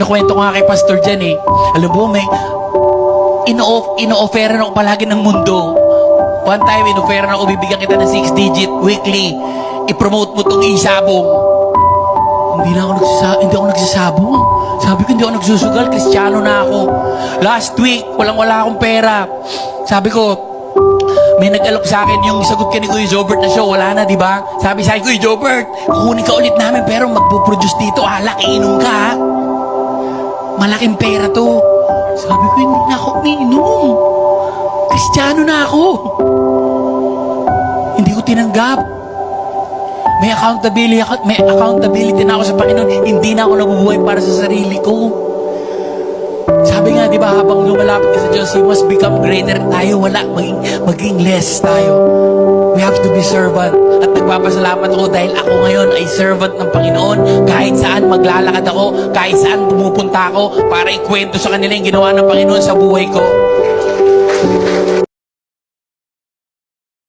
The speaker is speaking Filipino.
Nakwento ko nga kay Pastor dyan eh. Alam mo, may ino-offeran ako palagi ng mundo. One time, ino-offeran ako, bibigyan kita ng 6-digit weekly. I-promote mo tong isabong. Hindi ako nagsasabong. Sabi ko, hindi ako nagsusugal. Kristiyano na ako. Last week, wala akong pera. Sabi ko, may nag-alok sa akin yung sagot ka ni Kuya Jobert na show. Wala na, di ba? Sabi sa akin, Kuya Jobert, kukunin ka ulit namin pero magpuproduce dito. Alak, iinom ka ha. Malaking pera to. Sabi ko, hindi na ako umiinom. Kristiyano na ako. Hindi ko tinanggap. May accountability na ako sa Panginoon. Hindi na ako nabubuhay para sa sarili ko. Sabi nga, di ba, habang lumalapit ka sa Diyos, you must become greater. Tayo wala, maging less tayo. We have to be servant. At nagpapasalamat ako dahil ako ngayon ay servant ng Panginoon. Kahit saan maglalakad ako, kahit saan pumupunta ako, para ikwento sa kanila yung ginawa ng Panginoon sa buhay ko.